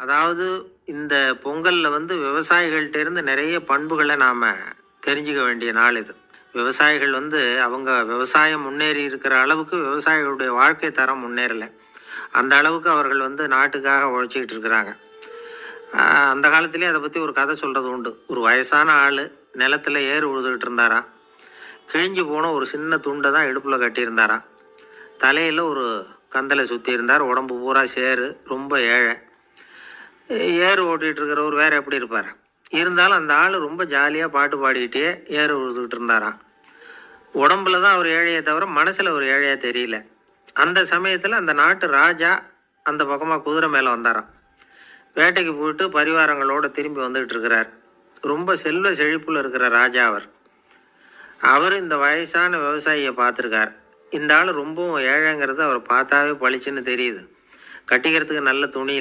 அதாவது இந்த பொங்கலில் வந்து விவசாயிகள்கிட்ட இருந்து நிறைய பண்புகளை நாம் தெரிஞ்சுக்க வேண்டிய நாள் இது. விவசாயிகள் வந்து அவங்க விவசாயம் முன்னேறி இருக்கிற அளவுக்கு விவசாயிகளுடைய வாழ்க்கை தரம் முன்னேறலை. அந்த அளவுக்கு அவர்கள் வந்து நாட்டுக்காக உழைச்சிக்கிட்டு இருக்கிறாங்க. அந்த காலத்திலே அதை பற்றி ஒரு கதை சொல்கிறது உண்டு. ஒரு வயசான ஆள் நிலத்தில் ஏறு உழுதுகிட்டு இருந்தாராம். கிழிஞ்சு போன ஒரு சின்ன துண்டை தான் இடுப்பில் கட்டியிருந்தாராம். தலையில் ஒரு கந்தலை சுற்றி இருந்தார். உடம்பு பூரா சேரு, ரொம்ப ஏழை. ஏறு ஓட்டிகிட்டு இருக்கிறவர் வேறு எப்படி இருப்பார்? இருந்தாலும் அந்த ஆள் ரொம்ப ஜாலியாக பாட்டு பாடிக்கிட்டே ஏறு உழுதுகிட்டு இருந்தாராம். உடம்புல தான் அவர் ஏழையை தவிர மனசில் ஒரு ஏழையாக தெரியல. அந்த சமயத்தில் அந்த நாட்டு ராஜா அந்த பக்கமாக குதிரை மேலே வந்தாராம். வேட்டைக்கு போயிட்டு பரிவாரங்களோடு திரும்பி வந்துக்கிட்டு இருக்கிறார். ரொம்ப செல்வ செழிப்பில் இருக்கிற ராஜா அவர் இந்த வயசான விவசாயியை பார்த்துருக்கார். இந்த ஆள் ரொம்பவும் ஏழைங்கிறது அவர் பார்த்தாவே பளிச்சுன்னு தெரியுது. கட்டிக்கிறதுக்கு நல்ல துணி இல்லை.